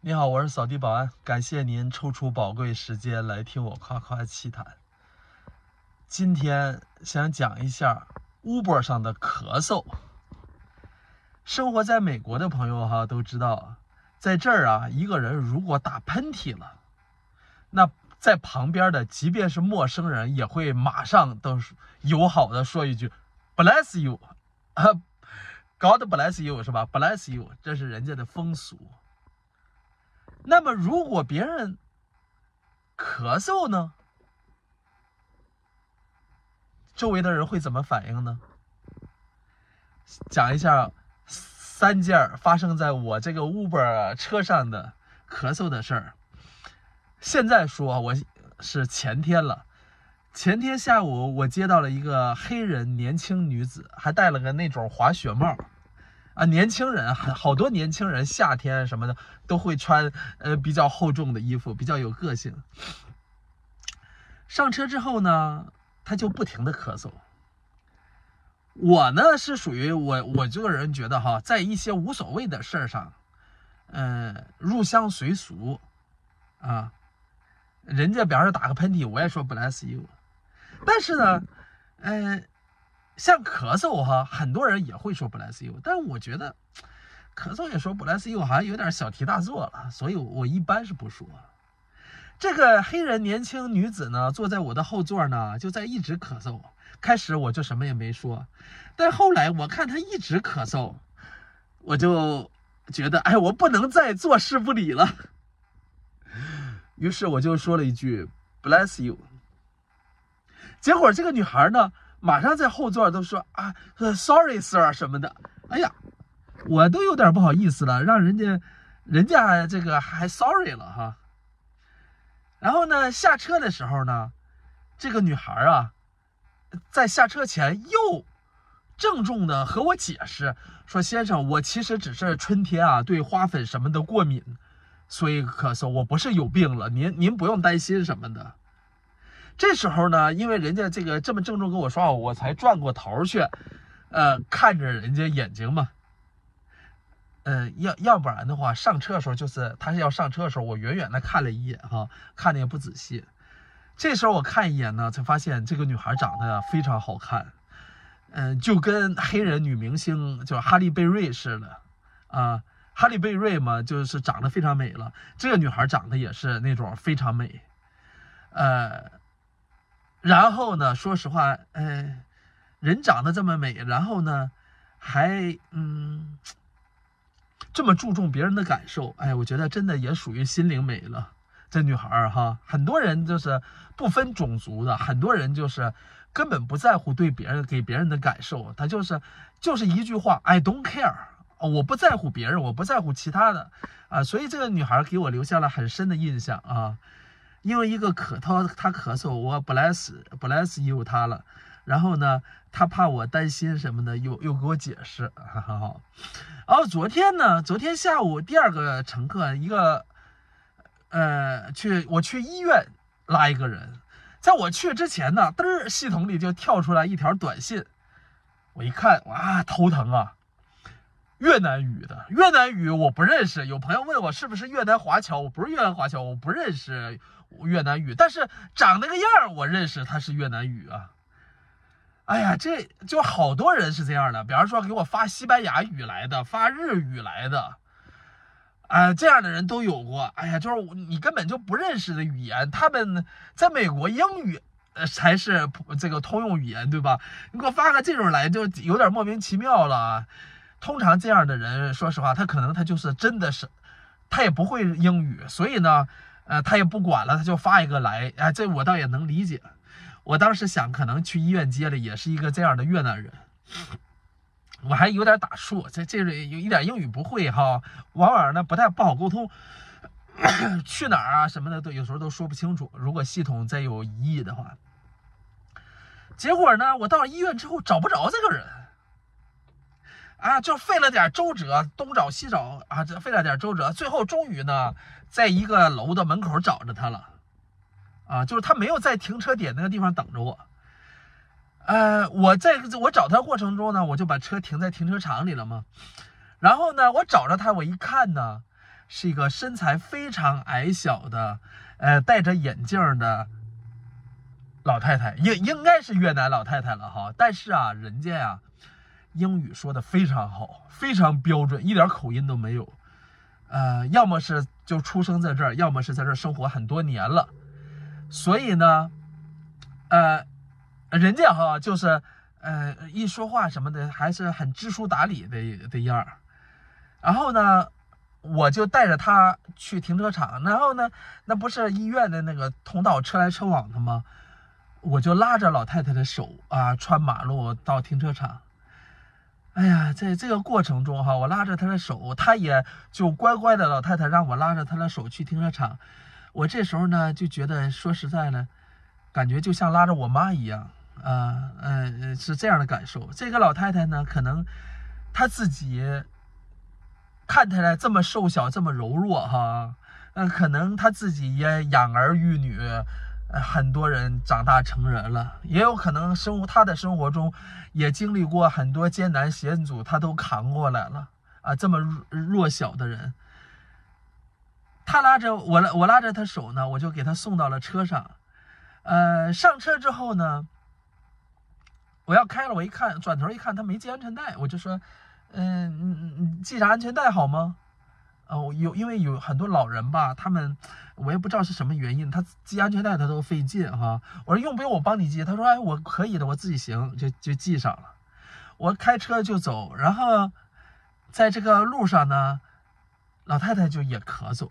你好，我是扫地保安，感谢您抽出宝贵时间来听我夸夸其谈。今天想讲一下 Uber 上的咳嗽。生活在美国的朋友都知道，在这儿一个人如果打喷嚏了，那在旁边的即便是陌生人也会马上都友好的说一句 "Bless you"，God bless you 是吧 ？Bless you， 这是人家的风俗。那么，如果别人咳嗽呢，周围的人会怎么反应呢？讲一下3件发生在我这个 Uber 车上的咳嗽的事儿。现在说我是前天了，前天下午我接到了一个黑人年轻女子，还戴了个那种滑雪帽。年轻人好多年轻人夏天什么的都会穿比较厚重的衣服，比较有个性。上车之后呢，他就不停的咳嗽。我呢是属于我这个人觉得在一些无所谓的事儿上，入乡随俗啊，人家比方说打个喷嚏，我也说 bless you。但是呢，像咳嗽很多人也会说 bless you， 但我觉得咳嗽也说 bless you 好像有点小题大做了，所以我一般是不说。这个黑人年轻女子呢，坐在我的后座呢，就在一直咳嗽。开始我就什么也没说，但后来我看她一直咳嗽，我就觉得我不能再坐视不理了，于是我就说了一句 bless you。 结果这个女孩呢马上在后座都说sorry sir 什么的。哎呀，我都有点不好意思了，让人家这个还 sorry 了然后呢，下车的时候呢，这个女孩在下车前又郑重的和我解释说，先生，我其实只是春天对花粉什么的过敏，所以咳嗽，我不是有病了，您不用担心什么的。这时候呢，因为人家这么郑重跟我说话，我才转过头去，看着人家眼睛嘛。要不然的话，上车的时候他是要上车的时候，我远远的看了一眼看的也不仔细。这时候我看一眼呢，才发现这个女孩长得非常好看，就跟黑人女明星就是哈利贝瑞似的哈利贝瑞嘛，就是长得非常美了。这个女孩长得也是那种非常美，然后呢，说实话，人长得这么美，然后呢，还这么注重别人的感受，我觉得真的也属于心灵美了。这女孩很多人就是不分种族的，很多人就是根本不在乎给别人的感受，他就是一句话 I don't care， 我不在乎别人，我不在乎其他的所以这个女孩给我留下了很深的印象因为一个她咳嗽，我 bless you 她了，然后呢，她怕我担心什么的，又给我解释，然后昨天下午第二个乘客一个我去医院拉一个人，在我去之前呢，系统里就跳出来一条短信，我一看头疼越南语的，越南语我不认识。有朋友问我是不是越南华侨，我不是越南华侨，我不认识越南语，但是长那个样我认识他是越南语哎呀，这就好多人是这样的，比方说给我发西班牙语来的，发日语来的这样的人都有过。哎呀，就是你根本就不认识的语言，他们在美国英语才是这个通用语言，对吧？你给我发个这种来就有点莫名其妙了。通常这样的人，说实话，他可能他就是真的是他也不会英语，所以呢他也不管了，他就发一个来这我倒也能理解。我当时想可能去医院接的也是一个这样的越南人，我还有点打怵，这有一点英语不会往往呢不好沟通去哪儿什么的都有时候都说不清楚，如果系统再有疑义的话。结果呢，我到了医院之后找不着这个人就费了点周折，东找西找这费了点周折，最后终于呢在一个楼的门口找着他了就是他没有在停车点那个地方等着我。我找他过程中呢，我就把车停在停车场里了嘛。然后呢，我找着他，我一看呢，是一个身材非常矮小的，戴着眼镜的老太太，应该是越南老太太了哈。但是啊，人家呀，英语说的非常好，非常标准，一点口音都没有。要么是就出生在这儿，要么是在这儿生活很多年了。所以呢，人家哈就是一说话什么的还是很知书达理的样儿。然后呢，我就带着他去停车场，然后呢，那不是医院的那个通道车来车往的吗？我就拉着老太太的手啊，穿马路到停车场。哎呀，在这个过程中哈，我拉着她的手，她也就乖乖的，老太太让我拉着她的手去停车场。我这时候呢就觉得，说实在的，感觉就像拉着我妈一样是这样的感受。这个老太太呢，可能她自己看起来这么瘦小，这么柔弱哈，可能她自己也养儿育女，很多人长大成人了，也有可能她的生活中也经历过很多艰难险阻，她都扛过来了啊。这么弱小的人，她拉着我拉着她手呢，我就给她送到了车上。上车之后呢，我要开了，我一看，转头一看，她没系安全带，我就说，系上安全带好吗？因为有很多老人吧，他们我也不知道是什么原因，他系安全带他都费劲哈。我说用不用我帮你系？他说我可以的，我自己行，就系上了。我开车就走，然后在这个路上呢，老太太就也咳嗽。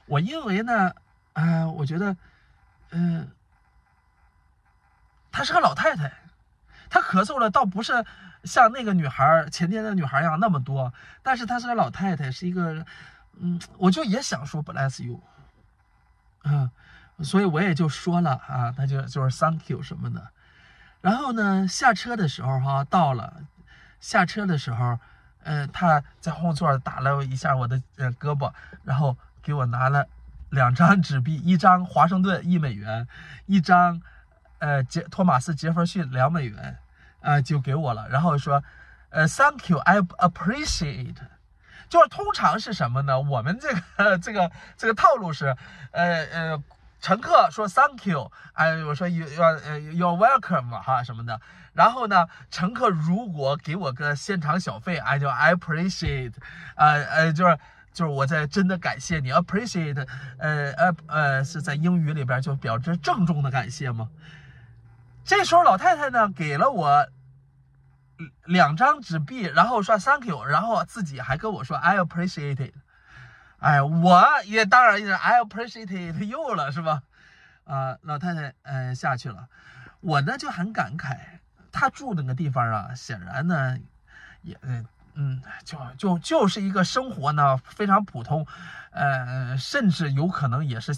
我因为呢，我觉得，她是个老太太。她咳嗽了，倒不是像那个女孩前天的女孩一样那么多，但是她是个老太太，是一个，我就也想说 bless you， 所以我也就说了啊，她就是 thank you 什么的。然后呢，下车的时候哈，到了下车的时候，她在后座打了一下我的胳膊，然后给我拿了2张纸币，一张华盛顿1美元，一张托马斯杰弗逊2美元，就给我了，然后说，thank you, I appreciate。就是通常是什么呢？我们这个套路是，乘客说 thank you，我说you're welcome 哈什么的。然后呢，乘客如果给我个现场小费，就 I appreciate，就是我在真的感谢你 ，appreciate，是在英语里边就表示郑重的感谢吗？这时候老太太呢给了我2张纸币，然后说 thank you， 然后自己还跟我说 I appreciate it。我也当然也 I appreciate you 了，是吧？老太太下去了，我呢就很感慨，她住那个地方啊，显然呢也就是一个生活呢非常普通，甚至有可能也是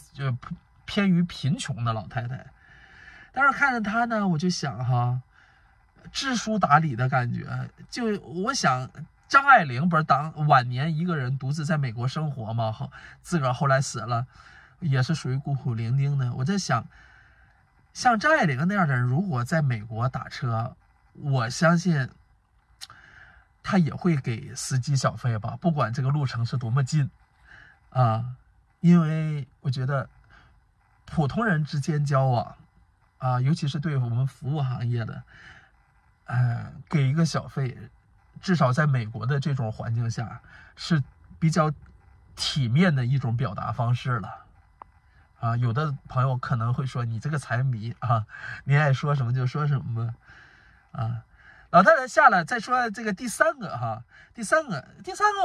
偏于贫穷的老太太。但是看着她呢，我就想哈，知书达理的感觉。就我想，张爱玲不是晚年一个人独自在美国生活吗？自个儿后来死了，也是属于孤苦伶仃的。我在想，像张爱玲那样的人，如果在美国打车，我相信他也会给司机小费吧，不管这个路程是多么近因为我觉得普通人之间交往尤其是对我们服务行业的，给一个小费，至少在美国的这种环境下是比较体面的一种表达方式了。有的朋友可能会说你这个财迷你爱说什么就说什么老太太下来，再说这个第三个，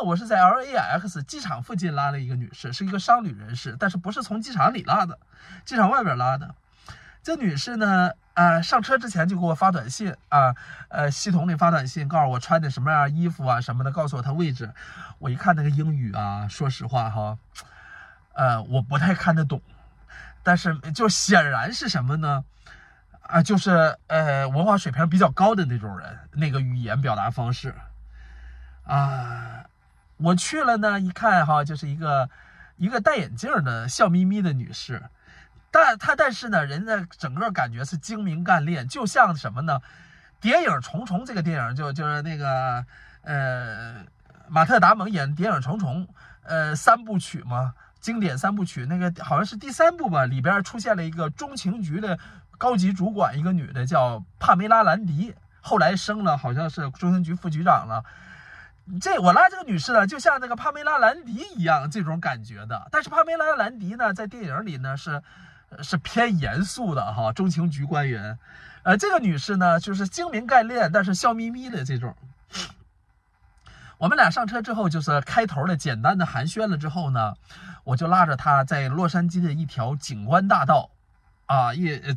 我是在 LAX 机场附近拉了一个女士，是一个商旅人士，但是不是从机场里拉的，机场外边拉的。这女士呢，上车之前就给我发短信系统里发短信告诉我穿的什么样衣服什么的，告诉我她位置。我一看那个英语说实话我不太看得懂，但是就显然是什么呢？就是文化水平比较高的那种人，那个语言表达方式我去了呢，一看就是一个戴眼镜的笑眯眯的女士。但是呢，人家整个感觉是精明干练，就像什么呢？谍影重重这个电影就是那个马特·达蒙演《谍影重重》3部曲嘛，经典3部曲，那个好像是第3部吧，里边出现了一个中情局的高级主管，一个女的叫帕梅拉·兰迪，后来升了好像是中情局副局长了。我拉这个女士呢，就像那个帕梅拉·兰迪一样这种感觉的，但是帕梅拉·兰迪呢，在电影里呢是偏严肃的哈，中情局官员。这个女士呢，就是精明干练，但是笑眯眯的这种。我们俩上车之后，就是开头的简单的寒暄了之后呢，我就拉着她在洛杉矶的一条景观大道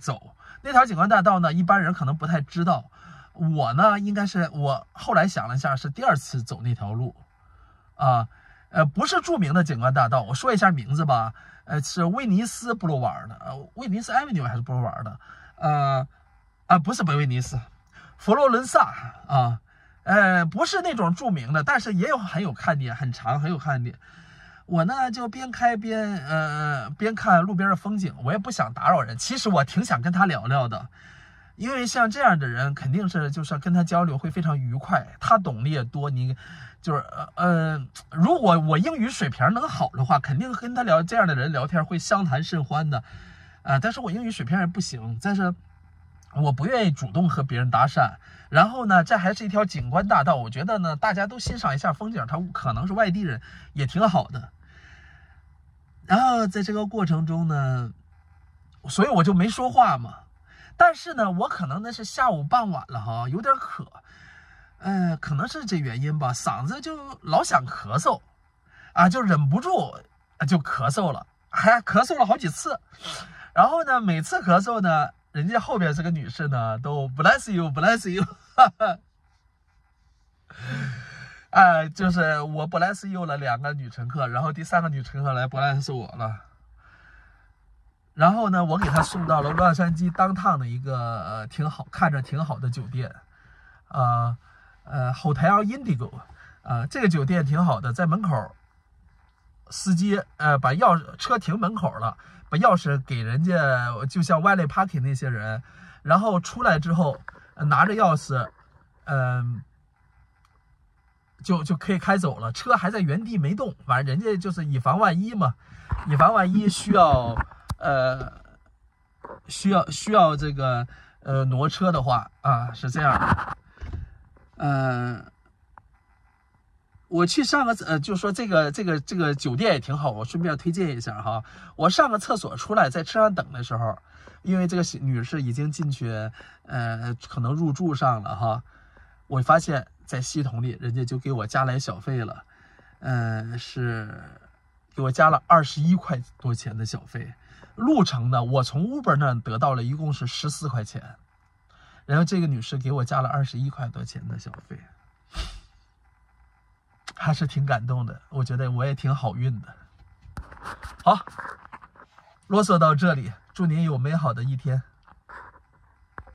走。那条景观大道呢，一般人可能不太知道。我呢，应该是我后来想了一下，是第2次走那条路不是著名的景观大道。我说一下名字吧，是威尼斯布鲁瓦的，威尼斯 Avenue 还是布鲁瓦的？不是北威尼斯，佛罗伦萨不是那种著名的，但是也很有看点，很长，很有看点。我呢就边开边看路边的风景，我也不想打扰人。其实我挺想跟他聊聊的，因为像这样的人肯定是就是跟他交流会非常愉快，他懂得也多，你就是如果我英语水平能好的话，肯定跟他这样的人聊天会相谈甚欢的但是我英语水平也不行，但是我不愿意主动和别人搭讪。然后呢，这还是一条景观大道，我觉得呢大家都欣赏一下风景，他可能是外地人也挺好的。然后在这个过程中呢，所以我就没说话嘛。但是呢，我可能那是下午傍晚了哈，有点渴，可能是这原因吧，嗓子就老想咳嗽就忍不住就咳嗽了，还咳嗽了好几次。然后呢，每次咳嗽呢，人家后边这个女士呢都 bless you bless you 就是我 bless you 了2个女乘客，然后第3个女乘客来 bless 我了。然后呢，我给她送到了洛杉矶downtown的一个看着挺好的酒店Hotel Indigo 这个酒店挺好的，在门口司机把车停门口了，把钥匙给人家，就像 valet parking 那些人，然后出来之后拿着钥匙就可以开走了，车还在原地没动。反正人家就是以防万一嘛，以防万一需要这个挪车的话是这样的。我去上个就说这个酒店也挺好，我顺便推荐一下哈。我上个厕所出来，在车上等的时候，因为这个女士已经进去可能入住上了哈，我发现在系统里人家就给我加来小费了，是给我加了21块多钱的小费。路程呢，我从 Uber 那得到了一共是14块钱，然后这个女士给我加了21块多钱的小费。还是挺感动的，我觉得我也挺好运的。好，啰嗦到这里，祝您有美好的一天。